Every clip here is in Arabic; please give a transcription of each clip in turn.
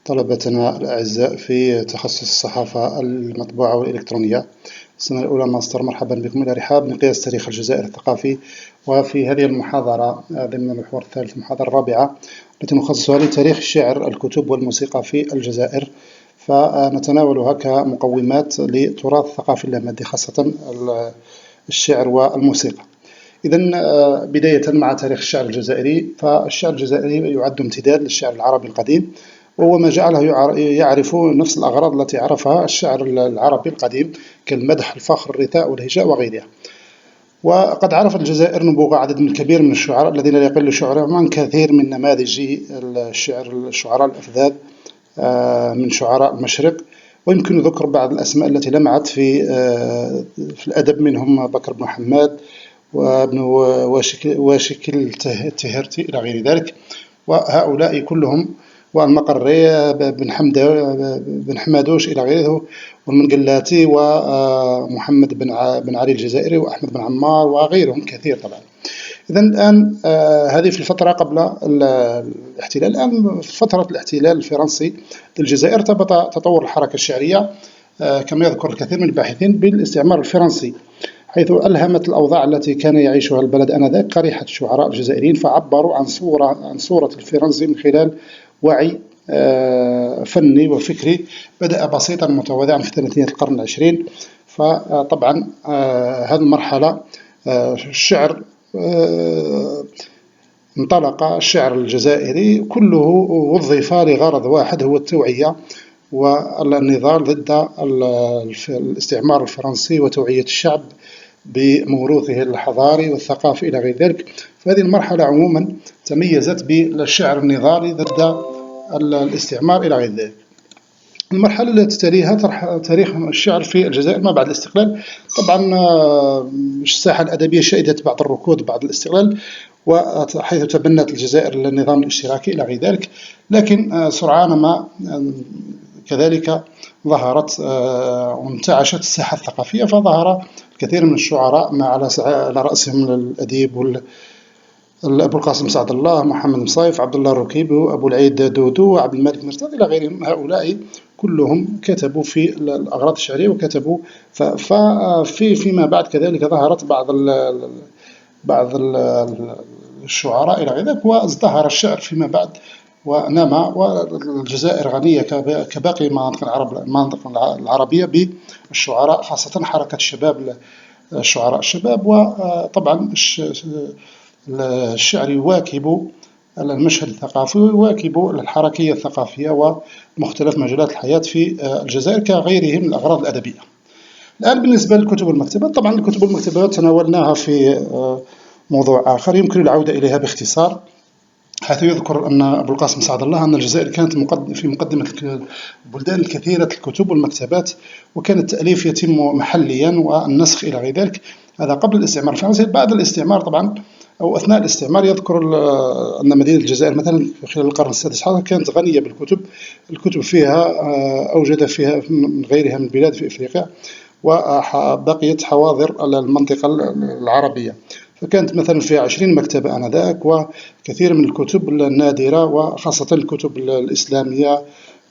طلبتنا الأعزاء في تخصص الصحافة المطبوعة والإلكترونية السنة الأولى ماستر. مرحبا بكم إلى رحاب مقياس تاريخ الجزائر الثقافي. وفي هذه المحاضرة ضمن المحور الثالث المحاضرة الرابعة التي نخصصها لتاريخ الشعر الكتب والموسيقى في الجزائر، فنتناولها كمقومات للتراث الثقافي اللامادي خاصة الشعر والموسيقى. إذن بداية مع تاريخ الشعر الجزائري، فالشعر الجزائري يعد امتداد للشعر العربي القديم، وهو ما جعله يعرف نفس الأغراض التي عرفها الشعر العربي القديم كالمدح، الفخر، الرثاء والهجاء وغيرها. وقد عرف الجزائر نبوغ عدد الكبير من الشعراء الذين لا يقل شعرهم عن كثير من نماذج الشعراء الأفذاذ من شعراء المشرق، ويمكن ذكر بعض الأسماء التي لمعت في الأدب، منهم بكر بن حماد وابن واشكل التهرتي إلى غير ذلك، وهؤلاء كلهم، والمقري بن حمادوش إلى غيره، والمنقلاتي ومحمد بن علي الجزائري وأحمد بن عمار وغيرهم كثير طبعا. إذن الآن هذه في الفترة قبل الاحتلال. الآن في فترة الاحتلال الفرنسي للجزائر ثبت تطور الحركة الشعرية كما يذكر الكثير من الباحثين بالاستعمار الفرنسي، حيث ألهمت الأوضاع التي كان يعيشها البلد آنذاك قريحة الشعراء الجزائريين، فعبروا عن صورة الفرنسي من خلال وعي فني وفكري بدأ بسيطا متواضعا في ثلاثينيات القرن العشرين. فطبعا هذه المرحلة الشعر انطلق الشعر الجزائري كله وظف لغرض واحد، هو التوعية والنضال ضد الاستعمار الفرنسي وتوعية الشعب بموروثه الحضاري والثقافي إلى غير ذلك. فهذه المرحلة عموما تميزت بالشعر النضالي ضد الاستعمار إلى غير ذلك. المرحلة التي تليها تاريخ الشعر في الجزائر ما بعد الاستقلال. طبعا الساحة الأدبية شهدت بعض الركود بعد الاستقلال، وحيث تبنت الجزائر النظام الاشتراكي إلى غير ذلك، لكن سرعان ما كذلك ظهرت وانتعشت الساحة الثقافية، فظهر الكثير من الشعراء مع على رأسهم الأديب أبو القاسم سعد الله، محمد مصايف، عبد الله الركيبي، أبو العيد دودو، عبد الملك مرتضى إلى غيرهم. هؤلاء كلهم كتبوا في الأغراض الشعرية وكتبوا فيما بعد كذلك ظهرت بعض الشعراء إلى غير ذلك، وازدهر الشعر فيما بعد ونما. والجزائر غنية كباقي المناطق العربية بالشعراء، خاصة حركة الشباب، الشعراء الشباب. وطبعا الشعر يواكب المشهد الثقافي ويواكب الحركية الثقافية ومختلف مجالات الحياة في الجزائر كغيره من الأغراض الأدبية. الآن بالنسبة للكتب والمكتبات، طبعا الكتب والمكتبات تناولناها في موضوع آخر يمكن العودة إليها باختصار، حيث يذكر أن أبو القاسم سعد الله أن الجزائر كانت في مقدمة البلدان الكثيرة الكتب والمكتبات، وكان التأليف يتم محليا والنسخ إلى غير ذلك. هذا قبل الاستعمار الفرنسي. بعد الاستعمار طبعا أو أثناء الاستعمار يذكر أن مدينة الجزائر مثلا خلال القرن السادس عشر كانت غنية بالكتب. الكتب فيها أوجد فيها من غيرها من البلاد في إفريقيا، وبقيت حواضر المنطقة العربية، فكانت مثلا فيها 20 مكتبة آنذاك، وكثير من الكتب النادرة، وخاصة الكتب الإسلامية،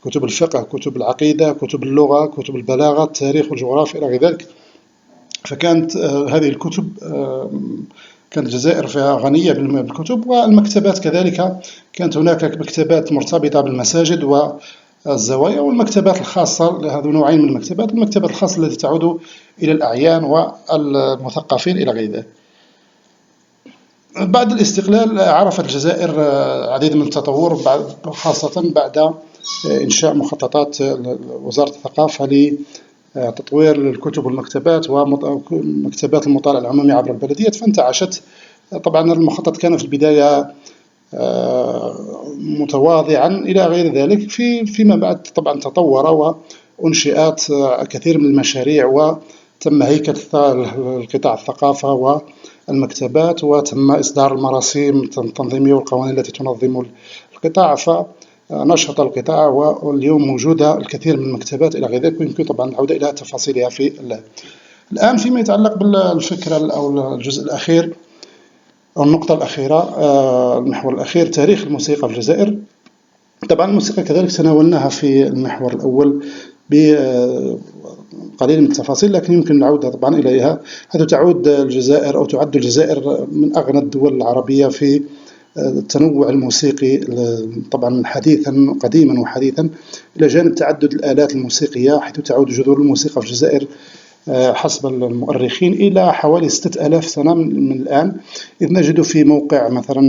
كتب الفقه، كتب العقيدة، كتب اللغة، كتب البلاغة، التاريخ والجغرافيا إلى غير ذلك. فكانت هذه الكتب كانت الجزائر فيها غنية بالكتب. والمكتبات كذلك كانت هناك مكتبات مرتبطة بالمساجد والزوايا، والمكتبات الخاصة لهذو نوعين من المكتبات: المكتبات الخاصة التي تعود إلى الأعيان والمثقفين إلى غير ذلك. بعد الاستقلال عرفت الجزائر عديد من التطور، خاصة بعد إنشاء مخططات وزارة الثقافة لتطوير الكتب والمكتبات ومكتبات المطالعة العمومية عبر البلديات، فانتعشت. طبعا المخطط كان في البداية متواضعا إلى غير ذلك، فيما بعد طبعا تطور وأنشئت كثير من المشاريع، وتم هيكلة القطاع الثقافة والمكتبات، وتم إصدار المراسيم التنظيمية والقوانين التي تنظم القطاع، فنشط القطاع، واليوم موجودة الكثير من المكتبات إلى غير ذلك، ويمكن طبعا العودة إلى تفاصيلها الآن. فيما يتعلق بالفكرة أو الجزء الأخير أو النقطة الأخيرة، المحور الأخير، تاريخ الموسيقى في الجزائر. طبعا الموسيقى كذلك تناولناها في المحور الأول بقليل من التفاصيل، لكن يمكن العودة طبعا إليها، حيث تعود الجزائر أو تعد الجزائر من أغنى الدول العربية في التنوع الموسيقي، طبعا حديثا قديما وحديثا، إلى جانب تعدد الآلات الموسيقية، حيث تعود جذور الموسيقى في الجزائر حسب المؤرخين إلى حوالي 6000 سنة من الآن، إذ نجد في موقع مثلا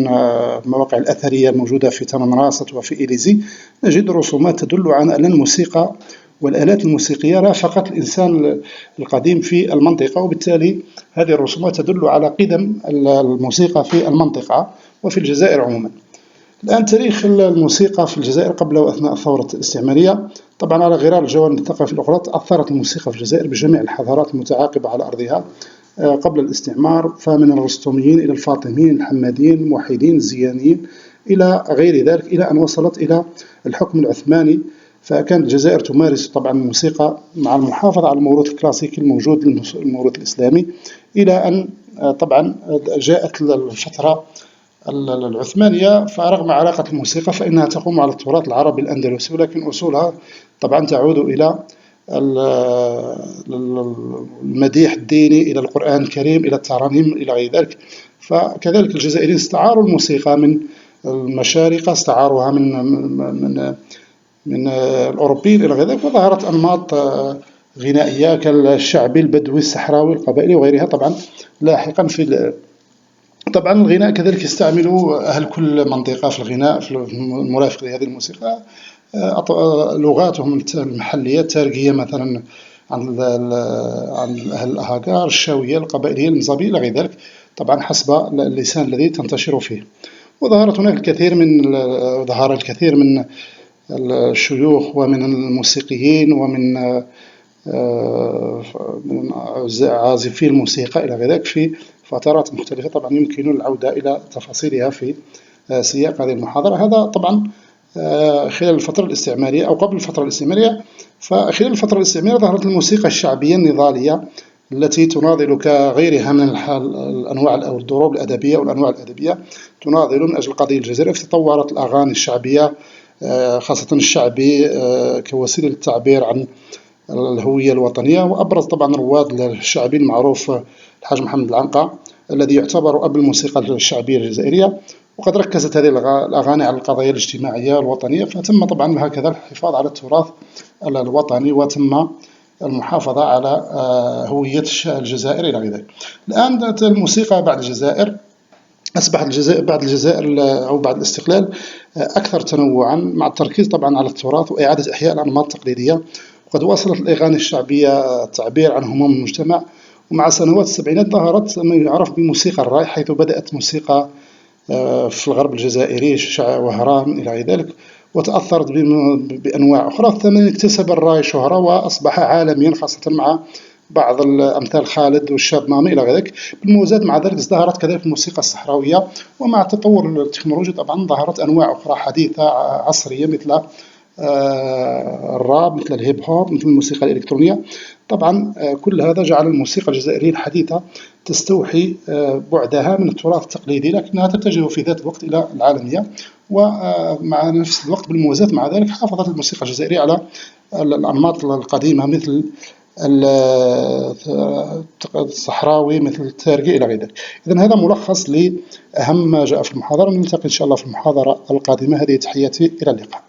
المواقع الأثرية الموجودة في تمنراست وفي إليزي نجد رسومات تدل على أن الموسيقى والآلات الموسيقية رافقت الإنسان القديم في المنطقة، وبالتالي هذه الرسومات تدل على قدم الموسيقى في المنطقة وفي الجزائر عموما. الآن تاريخ الموسيقى في الجزائر قبل وأثناء الثورة الاستعمارية، طبعا على غرار الجوانب الثقافية الأخرى أثرت الموسيقى في الجزائر بجميع الحضارات المتعاقبة على أرضها قبل الاستعمار، فمن الرستميين إلى الفاطميين، الحماديين، الموحدين، الزيانيين، إلى غير ذلك، إلى أن وصلت إلى الحكم العثماني. فكانت الجزائر تمارس طبعا الموسيقى مع المحافظة على الموروث الكلاسيكي الموجود، الموروث الإسلامي، إلى أن طبعا جاءت الفترة العثمانية، فرغم علاقة الموسيقى فإنها تقوم على التراث العربي الأندلسي، ولكن أصولها طبعا تعود إلى المديح الديني، إلى القرآن الكريم، إلى الترانيم، إلى غير ذلك. فكذلك الجزائريين استعاروا الموسيقى من المشارقة، استعاروها من الأوروبيين إلى غير ذلك، وظهرت أنماط غنائية كالشعبي، البدوي، الصحراوي، القبائلي وغيرها. طبعا لاحقا طبعا الغناء كذلك يستعمله أهل كل منطقة في الغناء في المرافق لهذه الموسيقى لغاتهم المحلية التاريخية، مثلا عن أهل الأهاجار، الشاوية، القبائلية، المزابية إلى غير ذلك، طبعا حسب اللسان الذي تنتشر فيه. وظهرت هناك الكثير من الشيوخ ومن الموسيقيين ومن عازفي الموسيقى إلى غير ذلك في فترات مختلفة. طبعا يمكن العودة إلى تفاصيلها في سياق هذه المحاضرة. هذا طبعا خلال الفترة الاستعمارية أو قبل الفترة الاستعمارية. فخلال الفترة الاستعمارية ظهرت الموسيقى الشعبية النضالية التي تناضل كغيرها من الأنواع أو الضروب الأدبية والأنواع الأدبية، تناضل من أجل القضية الجزائرية. فتطورت الأغاني الشعبية خاصة الشعبي كوسيلة للتعبير عن الهوية الوطنية، وأبرز طبعا رواد الشعبي المعروف الحاج محمد العنقا الذي يعتبر أب الموسيقى الشعبية الجزائرية، وقد ركزت هذه الأغاني على القضايا الاجتماعية والوطنية، فتم طبعا هكذا الحفاظ على التراث الوطني وتم المحافظة على هوية الجزائر إلى غير ذلك. الآن الموسيقى بعد الجزائر أصبحت بعد الجزائر أو بعد الاستقلال أكثر تنوعا، مع التركيز طبعا على التراث وإعادة إحياء الأنماط التقليدية. وقد وصلت الأغاني الشعبية التعبير عن هموم المجتمع. ومع سنوات السبعينات ظهرت ما يعرف بموسيقى الراي، حيث بدأت موسيقى في الغرب الجزائري وهران إلى غير ذلك، وتأثرت بأنواع أخرى. الثمانين اكتسب الراي شهرة وأصبح عالميا، خاصة مع بعض الأمثال خالد والشاب مامي إلى غير ذلك. بالموازاة مع ذلك ازدهرت كذلك الموسيقى الصحراوية، ومع تطور التكنولوجيا طبعا ظهرت أنواع أخرى حديثة عصرية مثل الراب، مثل الهيب هوب، مثل الموسيقى الإلكترونية. طبعا كل هذا جعل الموسيقى الجزائرية الحديثة تستوحي بعدها من التراث التقليدي، لكنها تتجه في ذات الوقت إلى العالمية. ومع نفس الوقت بالموازاة مع ذلك حافظت الموسيقى الجزائرية على الأنماط القديمة مثل الصحراوي، مثل التارجي إلى غير ذلك. إذن هذا ملخص لأهم ما جاء في المحاضرة. نلتقي إن شاء الله في المحاضرة القادمة. هذه تحياتي، إلى اللقاء.